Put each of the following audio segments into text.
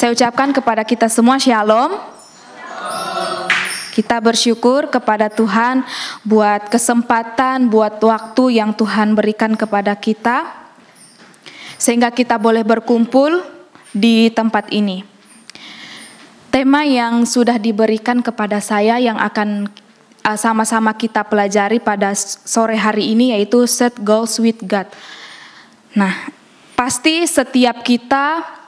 Saya ucapkan kepada kita semua shalom. Kita bersyukur kepada Tuhan buat kesempatan, buat waktu yang Tuhan berikan kepada kita, sehingga kita boleh berkumpul di tempat ini. Tema yang sudah diberikan kepada saya yang akan sama-sama kita pelajari pada sore hari ini yaitu Set Goals with God. Nah, pasti setiap kita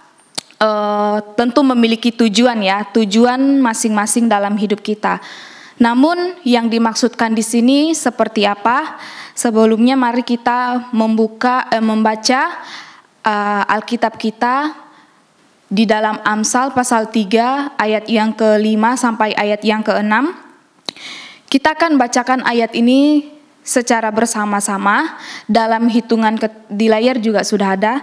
tentu memiliki tujuan ya, tujuan masing-masing dalam hidup kita. Namun yang dimaksudkan di sini seperti apa? Sebelumnya mari kita membaca Alkitab kita di dalam Amsal pasal 3 ayat yang ke-5 sampai ayat yang ke-6. Kita akan bacakan ayat ini secara bersama-sama dalam hitungan di layar juga sudah ada.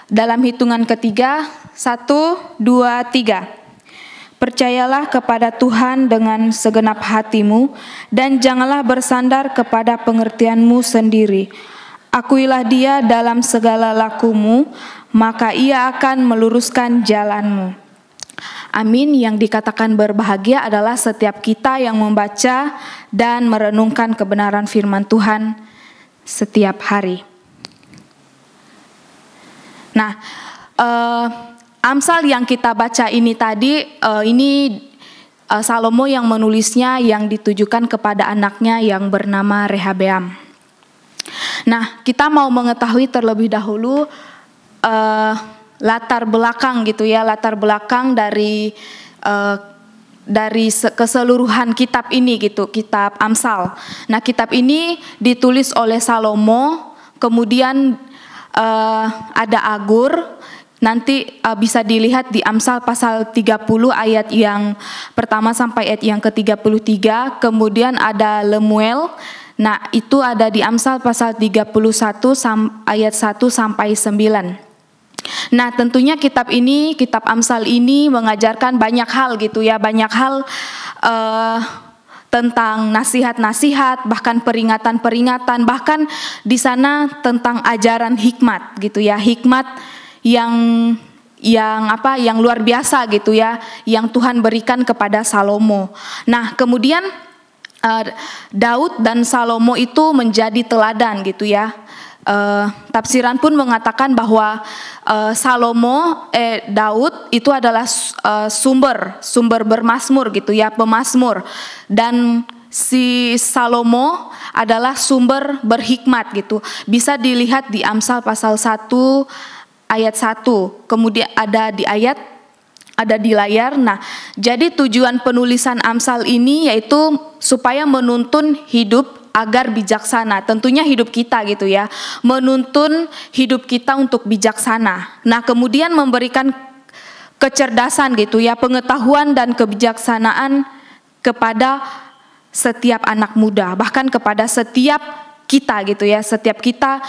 Dalam hitungan ketiga, 1, 2, 3. Percayalah kepada Tuhan dengan segenap hatimu dan janganlah bersandar kepada pengertianmu sendiri. Akuilah Dia dalam segala lakumu, maka Ia akan meluruskan jalanmu. Amin. Yang dikatakan berbahagia adalah setiap kita yang membaca dan merenungkan kebenaran firman Tuhan setiap hari. Nah, Amsal yang kita baca ini tadi, ini Salomo yang menulisnya yang ditujukan kepada anaknya yang bernama Rehabeam. Nah, kita mau mengetahui terlebih dahulu latar belakang gitu ya, latar belakang dari keseluruhan kitab ini gitu, kitab Amsal. Nah, kitab ini ditulis oleh Salomo, kemudian ada Agur, nanti bisa dilihat di Amsal pasal 30 ayat yang pertama sampai ayat yang ke-33, kemudian ada Lemuel. Nah, itu ada di Amsal pasal 31 ayat 1 sampai 9. Nah, tentunya kitab Amsal ini mengajarkan banyak hal gitu ya, banyak hal tentang nasihat-nasihat, bahkan peringatan-peringatan, bahkan di sana tentang ajaran hikmat gitu ya, hikmat yang luar biasa gitu ya, yang Tuhan berikan kepada Salomo. Nah, kemudian Daud dan Salomo itu menjadi teladan gitu ya. Tafsiran pun mengatakan bahwa Daud itu adalah sumber bermazmur gitu ya, pemazmur, dan si Salomo adalah sumber berhikmat gitu. Bisa dilihat di Amsal pasal 1 ayat 1. Kemudian ada di layar. Nah, jadi tujuan penulisan Amsal ini yaitu supaya menuntun hidup agar bijaksana, tentunya hidup kita gitu ya, menuntun hidup kita untuk bijaksana. Nah, kemudian memberikan kecerdasan gitu ya, pengetahuan dan kebijaksanaan kepada setiap anak muda, bahkan kepada setiap kita gitu ya, setiap kita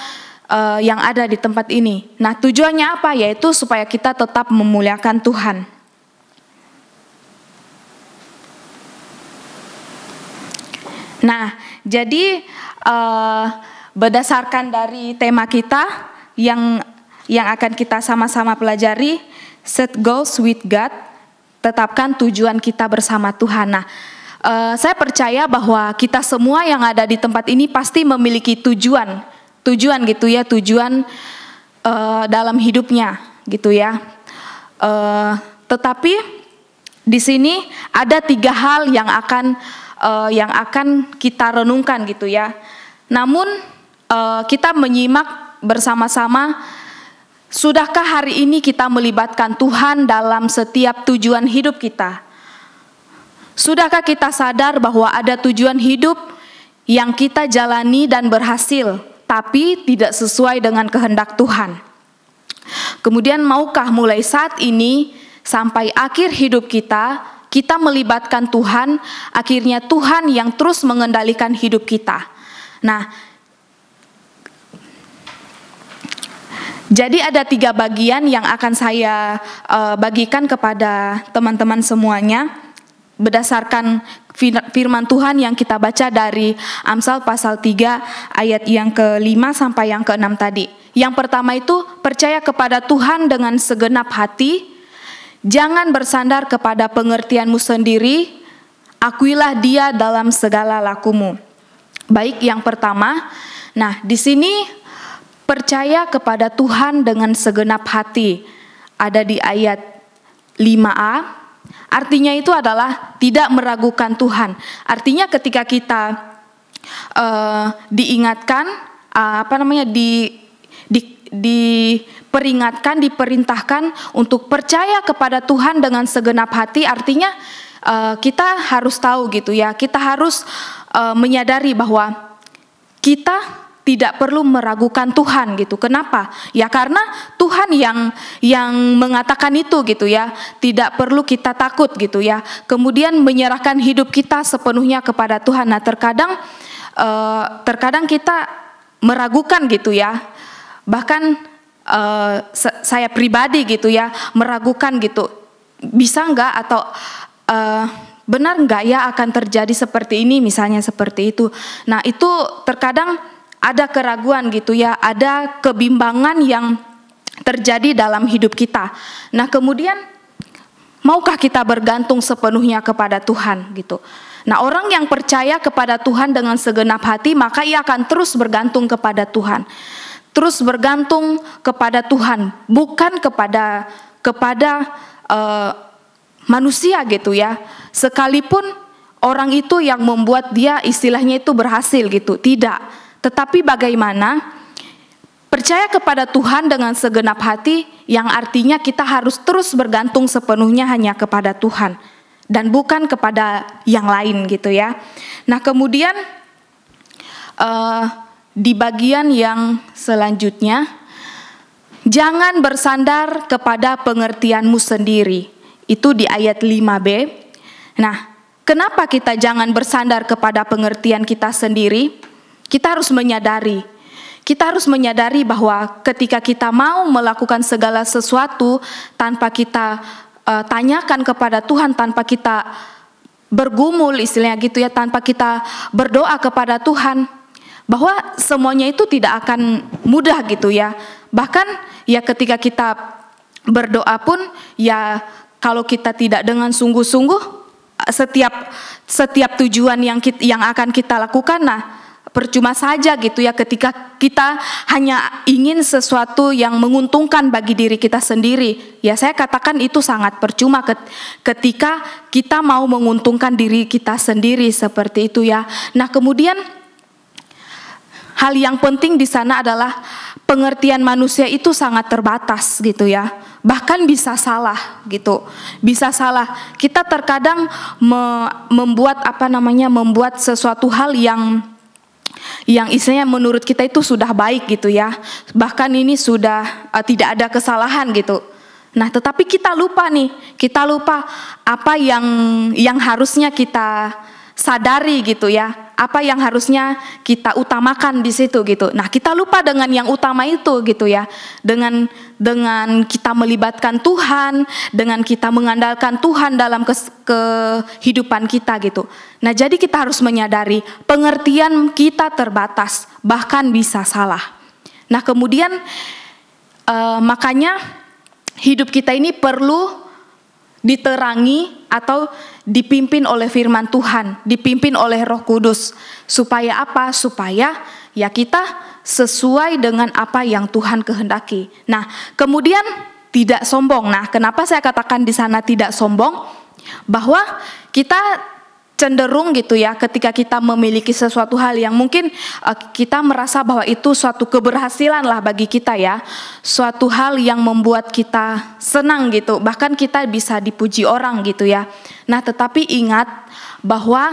yang ada di tempat ini. Nah, tujuannya apa? Yaitu supaya kita tetap memuliakan Tuhan. Nah, jadi berdasarkan dari tema kita yang akan kita sama-sama pelajari, Set Goals with God, tetapkan tujuan kita bersama Tuhan. Nah, saya percaya bahwa kita semua yang ada di tempat ini pasti memiliki tujuan gitu ya, tujuan dalam hidupnya gitu ya. Tetapi di sini ada 3 hal yang akan kita renungkan gitu ya. Namun kita menyimak bersama-sama, sudahkah hari ini kita melibatkan Tuhan dalam setiap tujuan hidup kita? Sudahkah kita sadar bahwa ada tujuan hidup yang kita jalani dan berhasil, tapi tidak sesuai dengan kehendak Tuhan? Kemudian maukah mulai saat ini sampai akhir hidup kita melibatkan Tuhan, akhirnya Tuhan yang terus mengendalikan hidup kita. Nah, jadi ada 3 bagian yang akan saya bagikan kepada teman-teman semuanya berdasarkan firman Tuhan yang kita baca dari Amsal pasal 3 ayat yang ke-5 sampai yang ke-6 tadi. Yang pertama itu percaya kepada Tuhan dengan segenap hati, Jangan bersandar kepada pengertianmu sendiri, akuilah Dia dalam segala lakumu. Baik, yang pertama, nah di sini percaya kepada Tuhan dengan segenap hati. Ada di ayat 5a, artinya itu adalah tidak meragukan Tuhan. Artinya ketika kita diingatkan, diperingatkan, diperintahkan untuk percaya kepada Tuhan dengan segenap hati, artinya kita harus tahu gitu ya, kita harus menyadari bahwa kita tidak perlu meragukan Tuhan gitu. Kenapa? Ya karena Tuhan yang mengatakan itu gitu ya. Tidak perlu kita takut gitu ya. Kemudian menyerahkan hidup kita sepenuhnya kepada Tuhan. Nah, terkadang kita meragukan gitu ya. Bahkan saya pribadi gitu ya, meragukan gitu. Bisa enggak atau benar enggak ya akan terjadi seperti ini, misalnya seperti itu. Nah, itu terkadang ada keraguan gitu ya, ada kebimbangan yang terjadi dalam hidup kita. Nah, kemudian maukah kita bergantung sepenuhnya kepada Tuhan gitu. Nah, orang yang percaya kepada Tuhan dengan segenap hati, maka ia akan terus bergantung kepada Tuhan. Terus bergantung kepada Tuhan, bukan kepada manusia gitu ya. Sekalipun orang itu yang membuat dia istilahnya itu berhasil gitu, tidak. Tetapi bagaimana percaya kepada Tuhan dengan segenap hati, yang artinya kita harus terus bergantung sepenuhnya hanya kepada Tuhan dan bukan kepada yang lain gitu ya. Nah, kemudian di bagian yang selanjutnya, jangan bersandar kepada pengertianmu sendiri. Itu di ayat 5b. Nah, kenapa kita jangan bersandar kepada pengertian kita sendiri? Kita harus menyadari bahwa ketika kita mau melakukan segala sesuatu tanpa kita tanyakan kepada Tuhan, tanpa kita bergumul istilahnya gitu ya, tanpa kita berdoa kepada Tuhan, bahwa semuanya itu tidak akan mudah gitu ya. Bahkan ya ketika kita berdoa pun ya, kalau kita tidak dengan sungguh-sungguh, setiap tujuan yang akan kita lakukan, nah percuma saja gitu ya, ketika kita hanya ingin sesuatu yang menguntungkan bagi diri kita sendiri. Ya, saya katakan itu sangat percuma ketika kita mau menguntungkan diri kita sendiri seperti itu ya. Nah, kemudian hal yang penting di sana adalah pengertian manusia itu sangat terbatas gitu ya. Bahkan bisa salah gitu. Bisa salah. Kita terkadang membuat sesuatu hal yang istilahnya menurut kita itu sudah baik gitu ya. Bahkan ini sudah tidak ada kesalahan gitu. Nah, tetapi kita lupa apa yang harusnya kita sadari gitu ya, apa yang harusnya kita utamakan di situ gitu. Nah, kita lupa dengan yang utama itu gitu ya. Dengan kita melibatkan Tuhan, dengan kita mengandalkan Tuhan dalam kehidupan kita gitu. Nah, jadi kita harus menyadari pengertian kita terbatas, bahkan bisa salah. Nah, kemudian makanya hidup kita ini perlu diterangi atau dipimpin oleh firman Tuhan, dipimpin oleh Roh Kudus. Supaya apa? Supaya ya kita sesuai dengan apa yang Tuhan kehendaki. Nah, kemudian tidak sombong. Nah, kenapa saya katakan di sana tidak sombong? Bahwa kita cenderung gitu ya, ketika kita memiliki sesuatu hal yang mungkin kita merasa bahwa itu suatu keberhasilan lah bagi kita ya, suatu hal yang membuat kita senang gitu, bahkan kita bisa dipuji orang gitu ya. Nah, tetapi ingat bahwa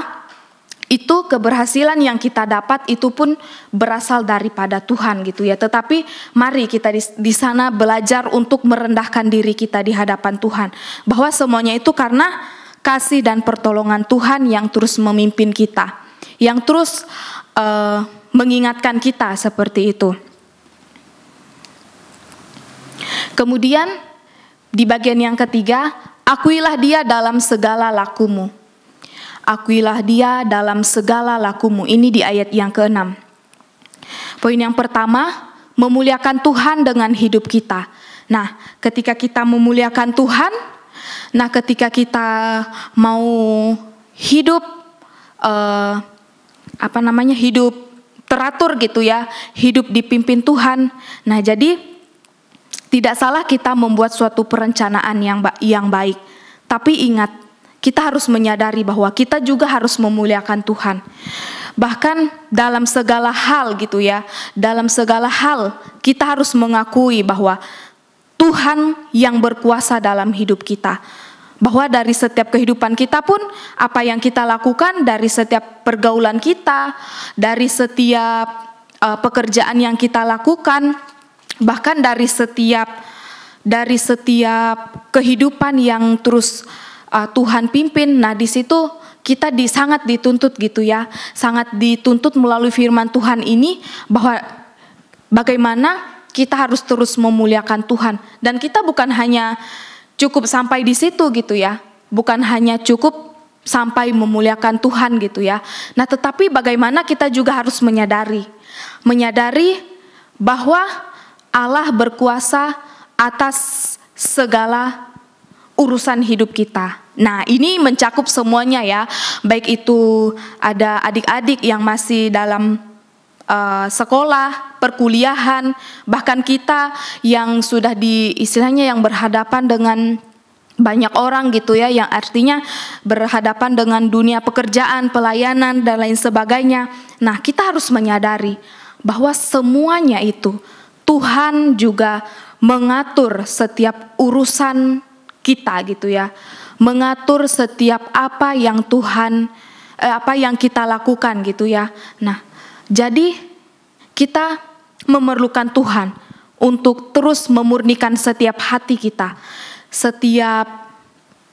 itu keberhasilan yang kita dapat itu pun berasal daripada Tuhan gitu ya. Tetapi mari kita di sana belajar untuk merendahkan diri kita di hadapan Tuhan, bahwa semuanya itu karena kasih dan pertolongan Tuhan yang terus memimpin kita, yang terus mengingatkan kita seperti itu. Kemudian di bagian yang ketiga, akuilah Dia dalam segala lakumu. Akuilah Dia dalam segala lakumu. Ini di ayat yang ke-6. Poin yang pertama, memuliakan Tuhan dengan hidup kita. Nah, ketika kita memuliakan Tuhan, Nah, ketika kita mau hidup hidup teratur gitu ya, hidup dipimpin Tuhan. Nah, jadi tidak salah kita membuat suatu perencanaan yang baik. Tapi ingat, kita harus menyadari bahwa kita juga harus memuliakan Tuhan. Bahkan dalam segala hal gitu ya, dalam segala hal kita harus mengakui bahwa Tuhan yang berkuasa dalam hidup kita. Bahwa dari setiap kehidupan kita pun, apa yang kita lakukan, dari setiap pergaulan kita, dari setiap pekerjaan yang kita lakukan, bahkan dari setiap kehidupan yang terus Tuhan pimpin. Nah, di situ kita sangat dituntut gitu ya, sangat dituntut melalui firman Tuhan ini bahwa bagaimana kita harus terus memuliakan Tuhan. Dan kita bukan hanya cukup sampai di situ gitu ya, bukan hanya cukup sampai memuliakan Tuhan gitu ya. Nah, tetapi bagaimana kita juga harus menyadari bahwa Allah berkuasa atas segala urusan hidup kita. Nah, ini mencakup semuanya ya, baik itu ada adik-adik yang masih dalam sekolah, perkuliahan, bahkan kita yang sudah istilahnya yang berhadapan dengan banyak orang gitu ya, yang artinya berhadapan dengan dunia pekerjaan, pelayanan dan lain sebagainya. Nah, kita harus menyadari bahwa semuanya itu Tuhan juga mengatur setiap urusan kita gitu ya, mengatur setiap apa yang kita lakukan gitu ya. Nah, jadi kita memerlukan Tuhan untuk terus memurnikan setiap hati kita, setiap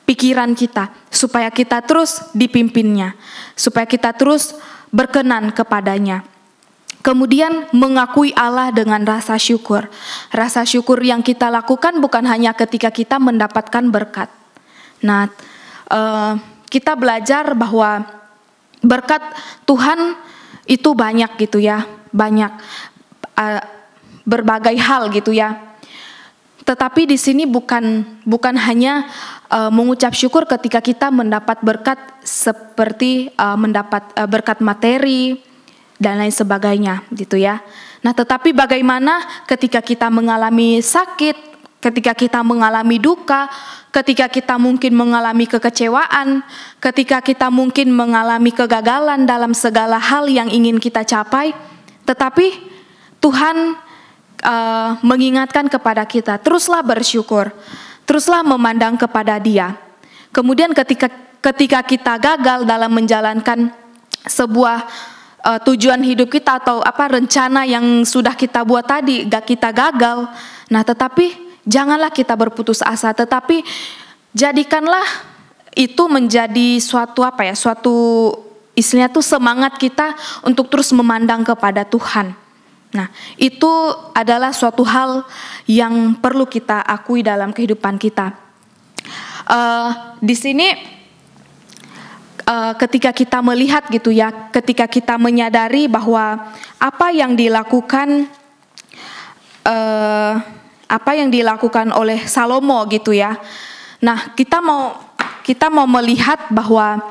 pikiran kita, supaya kita terus dipimpinnya, supaya kita terus berkenan kepadanya. Kemudian mengakui Allah dengan rasa syukur. Rasa syukur yang kita lakukan bukan hanya ketika kita mendapatkan berkat. Nah, kita belajar bahwa berkat Tuhan itu banyak gitu ya, banyak berbagai hal gitu ya. Tetapi di sini bukan hanya mengucap syukur ketika kita mendapat berkat seperti mendapat berkat materi dan lain sebagainya gitu ya. Nah, tetapi bagaimana ketika kita mengalami sakit, ketika kita mengalami duka, ketika kita mungkin mengalami kekecewaan, ketika kita mungkin mengalami kegagalan dalam segala hal yang ingin kita capai, tetapi Tuhan mengingatkan kepada kita, teruslah bersyukur, teruslah memandang kepada Dia. Kemudian ketika kita gagal dalam menjalankan sebuah tujuan hidup kita atau rencana yang sudah kita buat tadi, kita gagal. Nah, tetapi janganlah kita berputus asa, tetapi jadikanlah itu menjadi suatu istilahnya tuh semangat kita untuk terus memandang kepada Tuhan. Nah, itu adalah suatu hal yang perlu kita akui dalam kehidupan kita. Di sini ketika kita melihat gitu ya, ketika kita menyadari bahwa apa yang dilakukan oleh Salomo gitu ya. Nah, kita mau melihat bahwa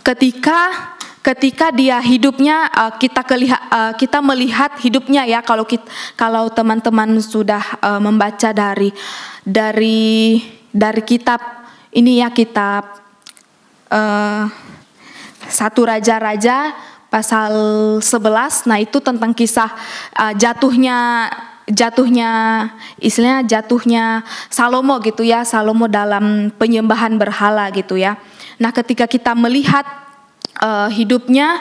ketika dia hidupnya, kita melihat hidupnya ya, kalau teman-teman sudah membaca dari kitab ini ya, kitab 1 Raja-Raja pasal 11. Nah, itu tentang kisah jatuhnya Salomo gitu ya, Salomo dalam penyembahan berhala gitu ya. Nah, ketika kita melihat hidupnya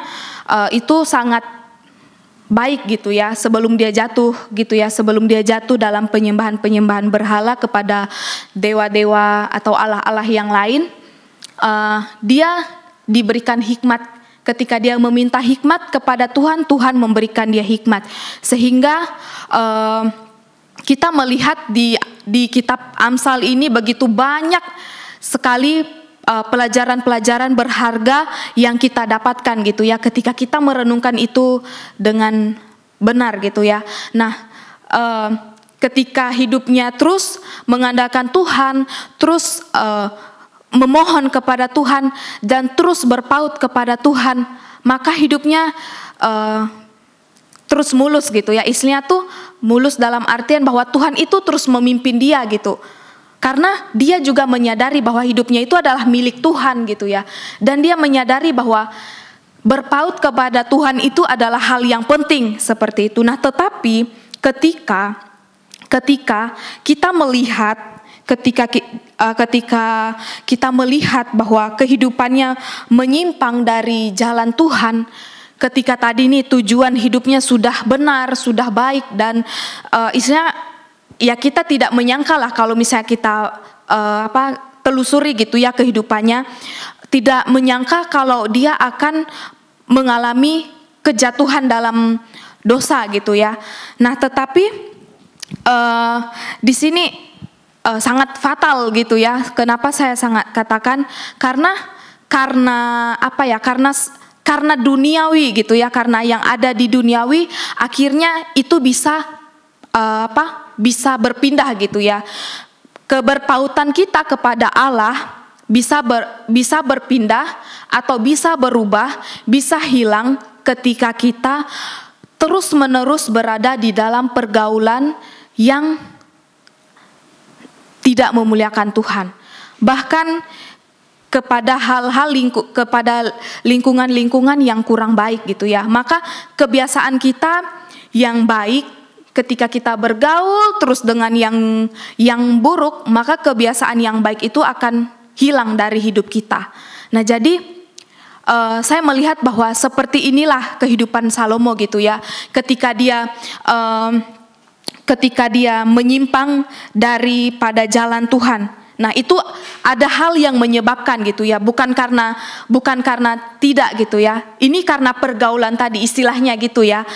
itu sangat baik gitu ya, sebelum dia jatuh dalam penyembahan berhala kepada dewa-dewa atau allah-allah yang lain, dia diberikan hikmat. Ketika dia meminta hikmat kepada Tuhan, Tuhan memberikan dia hikmat. Sehingga kita melihat di kitab Amsal ini begitu banyak sekali pelajaran-pelajaran berharga yang kita dapatkan gitu ya, ketika kita merenungkan itu dengan benar gitu ya. Nah, ketika hidupnya terus mengandalkan Tuhan, terus memohon kepada Tuhan dan terus berpaut kepada Tuhan, maka hidupnya terus mulus gitu ya. Istilahnya tuh mulus dalam artian bahwa Tuhan itu terus memimpin dia gitu. Karena dia juga menyadari bahwa hidupnya itu adalah milik Tuhan gitu ya. Dan dia menyadari bahwa berpaut kepada Tuhan itu adalah hal yang penting seperti itu. Nah, tetapi ketika kita melihat ketika kita melihat bahwa kehidupannya menyimpang dari jalan Tuhan, ketika tadi nih tujuan hidupnya sudah benar, sudah baik, dan istilahnya ya kita tidak menyangka lah kalau misalnya kita telusuri gitu ya kehidupannya, tidak menyangka kalau dia akan mengalami kejatuhan dalam dosa gitu ya. Nah, tetapi di sini sangat fatal gitu ya. Kenapa saya sangat katakan? Karena apa ya? Karena duniawi gitu ya. Karena yang ada di duniawi akhirnya itu bisa bisa berpindah gitu ya. Keberpautan kita kepada Allah bisa berpindah atau bisa berubah, bisa hilang ketika kita terus-menerus berada di dalam pergaulan yang tidak memuliakan Tuhan. Bahkan kepada kepada lingkungan-lingkungan yang kurang baik gitu ya. Maka kebiasaan kita yang baik, ketika kita bergaul terus dengan yang buruk, maka kebiasaan yang baik itu akan hilang dari hidup kita. Nah, jadi saya melihat bahwa seperti inilah kehidupan Salomo gitu ya. Ketika dia menyimpang daripada jalan Tuhan. Nah, itu ada hal yang menyebabkan gitu ya, bukan karena tidak gitu ya. Ini karena pergaulan tadi istilahnya gitu ya.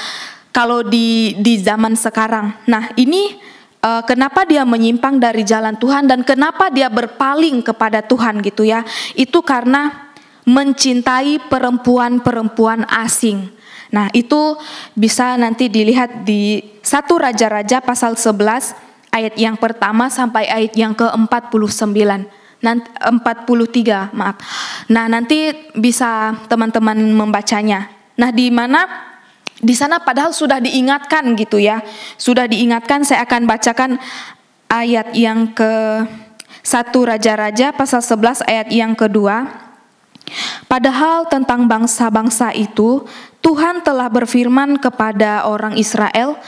Kalau di zaman sekarang. Nah, ini kenapa dia menyimpang dari jalan Tuhan dan kenapa dia berpaling kepada Tuhan gitu ya. Itu karena mencintai perempuan-perempuan asing. Nah, itu bisa nanti dilihat di 1 Raja-Raja pasal 11 ayat yang pertama sampai ayat yang ke-49. 43, maaf. Nah, nanti bisa teman-teman membacanya. Nah, di sana padahal sudah diingatkan gitu ya. Sudah diingatkan, saya akan bacakan ayat yang ke 1 Raja-Raja pasal 11 ayat yang kedua. Padahal tentang bangsa-bangsa itu, Tuhan telah berfirman kepada orang Israel,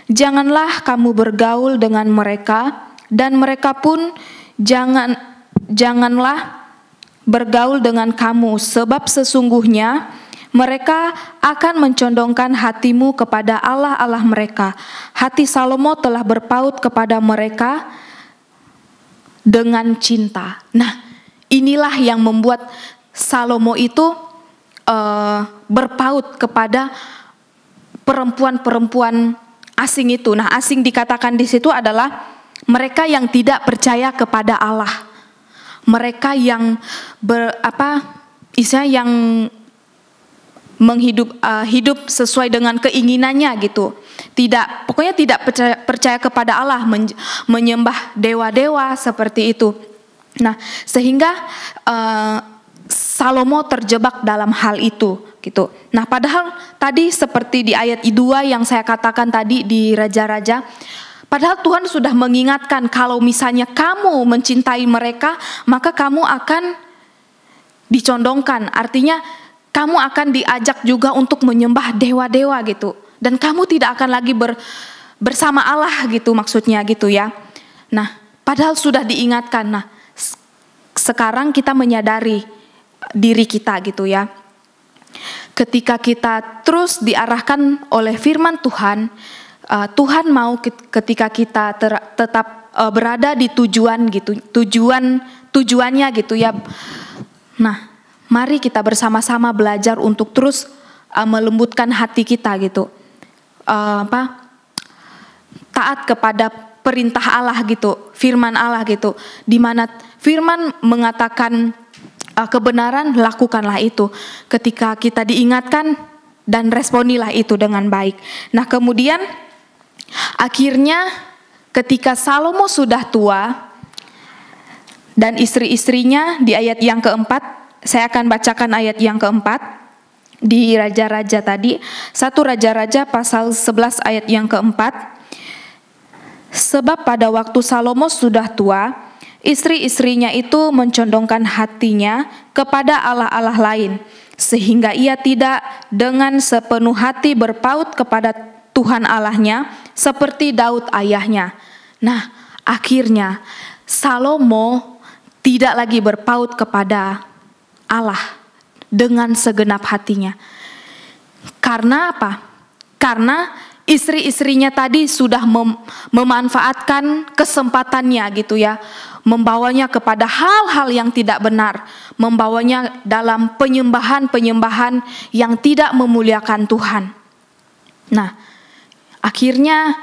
janganlah kamu bergaul dengan mereka, dan mereka pun janganlah bergaul dengan kamu, sebab sesungguhnya mereka akan mencondongkan hatimu kepada Allah-Allah mereka. Hati Salomo telah berpaut kepada mereka dengan cinta. Nah, inilah yang membuat Salomo itu berpaut kepada perempuan-perempuan asing itu. Nah, asing dikatakan di situ adalah mereka yang tidak percaya kepada Allah. Mereka yang yang hidup sesuai dengan keinginannya gitu. Pokoknya tidak percaya kepada Allah, menyembah dewa-dewa seperti itu. Nah, sehingga Salomo terjebak dalam hal itu gitu. Nah, padahal tadi seperti di ayat 2 yang saya katakan tadi di Raja-Raja, padahal Tuhan sudah mengingatkan kalau misalnya kamu mencintai mereka, maka kamu akan dicondongkan. Artinya kamu akan diajak juga untuk menyembah dewa-dewa gitu. Dan kamu tidak akan lagi bersama Allah gitu maksudnya gitu ya. Nah, padahal sudah diingatkan. Nah, sekarang kita menyadari diri kita gitu ya. Ketika kita terus diarahkan oleh firman Tuhan, Tuhan mau ketika kita tetap berada di tujuan gitu, tujuannya gitu ya. Nah, mari kita bersama-sama belajar untuk terus melembutkan hati kita gitu, taat kepada perintah Allah gitu, firman Allah gitu, di mana firman mengatakan kebenaran, lakukanlah itu. Ketika kita diingatkan dan responilah itu dengan baik. Nah, kemudian akhirnya ketika Salomo sudah tua dan istri-istrinya, di ayat yang keempat, saya akan bacakan ayat yang keempat di Raja-Raja tadi, 1 Raja-Raja pasal 11 ayat yang keempat. Sebab pada waktu Salomo sudah tua, istri-istrinya itu mencondongkan hatinya kepada allah-allah lain, sehingga ia tidak dengan sepenuh hati berpaut kepada Tuhan Allahnya seperti Daud ayahnya. Nah, akhirnya Salomo tidak lagi berpaut kepada Allah dengan segenap hatinya. Karena apa? Karena istri-istrinya tadi sudah memanfaatkan kesempatannya gitu ya, membawanya kepada hal-hal yang tidak benar, membawanya dalam penyembahan-penyembahan yang tidak memuliakan Tuhan. Nah, akhirnya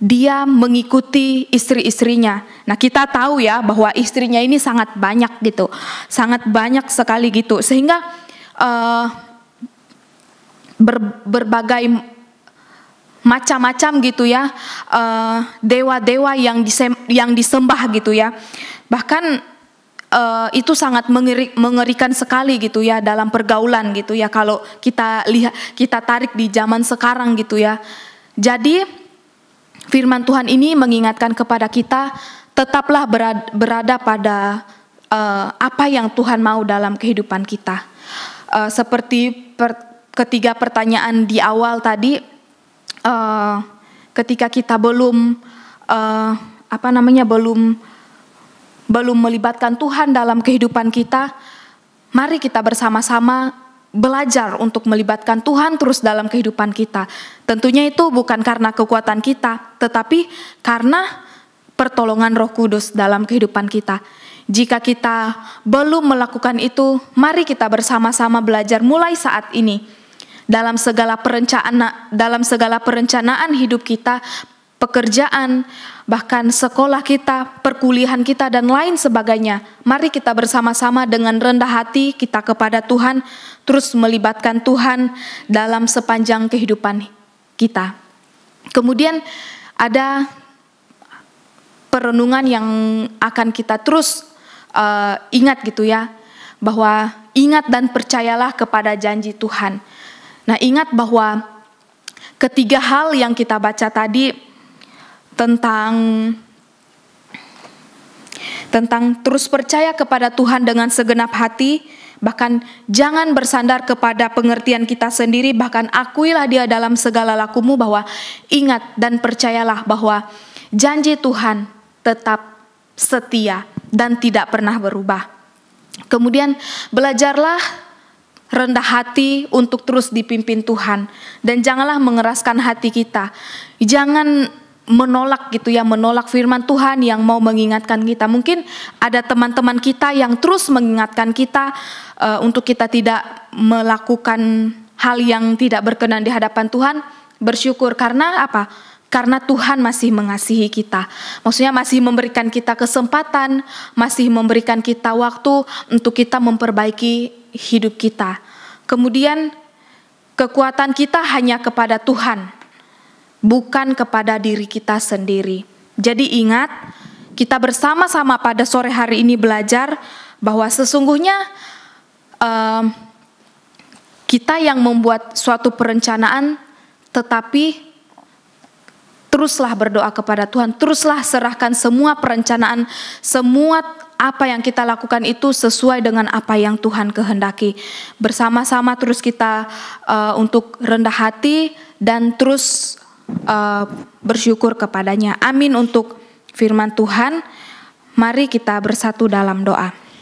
dia mengikuti istri-istrinya. Nah, kita tahu ya bahwa istrinya ini sangat banyak gitu, sangat banyak sekali gitu, sehingga berbagai macam-macam gitu ya, dewa-dewa yang disembah gitu ya. Bahkan itu sangat mengerikan sekali gitu ya dalam pergaulan gitu ya, kalau kita lihat, kita tarik di zaman sekarang gitu ya. Jadi firman Tuhan ini mengingatkan kepada kita, tetaplah berada pada apa yang Tuhan mau dalam kehidupan kita. Seperti ketiga pertanyaan di awal tadi, ketika kita belum melibatkan Tuhan dalam kehidupan kita, mari kita bersama-sama belajar untuk melibatkan Tuhan terus dalam kehidupan kita. Tentunya itu bukan karena kekuatan kita, tetapi karena pertolongan Roh Kudus dalam kehidupan kita. Jika kita belum melakukan itu, mari kita bersama-sama belajar mulai saat ini. Dalam segala perencanaan hidup kita, pekerjaan, bahkan sekolah kita, perkuliahan kita, dan lain sebagainya. Mari kita bersama-sama dengan rendah hati kita kepada Tuhan, terus melibatkan Tuhan dalam sepanjang kehidupan kita. Kemudian ada perenungan yang akan kita terus ingat gitu ya, bahwa ingat dan percayalah kepada janji Tuhan. Nah, ingat bahwa ketiga hal yang kita baca tadi tentang terus percaya kepada Tuhan dengan segenap hati, bahkan jangan bersandar kepada pengertian kita sendiri, bahkan akuilah Dia dalam segala lakumu, bahwa ingat dan percayalah bahwa janji Tuhan tetap setia dan tidak pernah berubah. Kemudian belajarlah rendah hati untuk terus dipimpin Tuhan, dan janganlah mengeraskan hati kita. Jangan menolak gitu ya, menolak firman Tuhan yang mau mengingatkan kita. Mungkin ada teman-teman kita yang terus mengingatkan kita untuk kita tidak melakukan hal yang tidak berkenan di hadapan Tuhan. Bersyukur, karena apa? Karena Tuhan masih mengasihi kita. Maksudnya masih memberikan kita kesempatan, masih memberikan kita waktu untuk kita memperbaiki hidup kita. Kemudian kekuatan kita hanya kepada Tuhan, bukan kepada diri kita sendiri. Jadi ingat, kita bersama-sama pada sore hari ini belajar bahwa sesungguhnya kita yang membuat suatu perencanaan, tetapi teruslah berdoa kepada Tuhan, teruslah serahkan semua perencanaan, semua apa yang kita lakukan itu sesuai dengan apa yang Tuhan kehendaki. Bersama-sama terus kita untuk rendah hati dan terus bersyukur kepadanya. Amin untuk firman Tuhan. Mari kita bersatu dalam doa.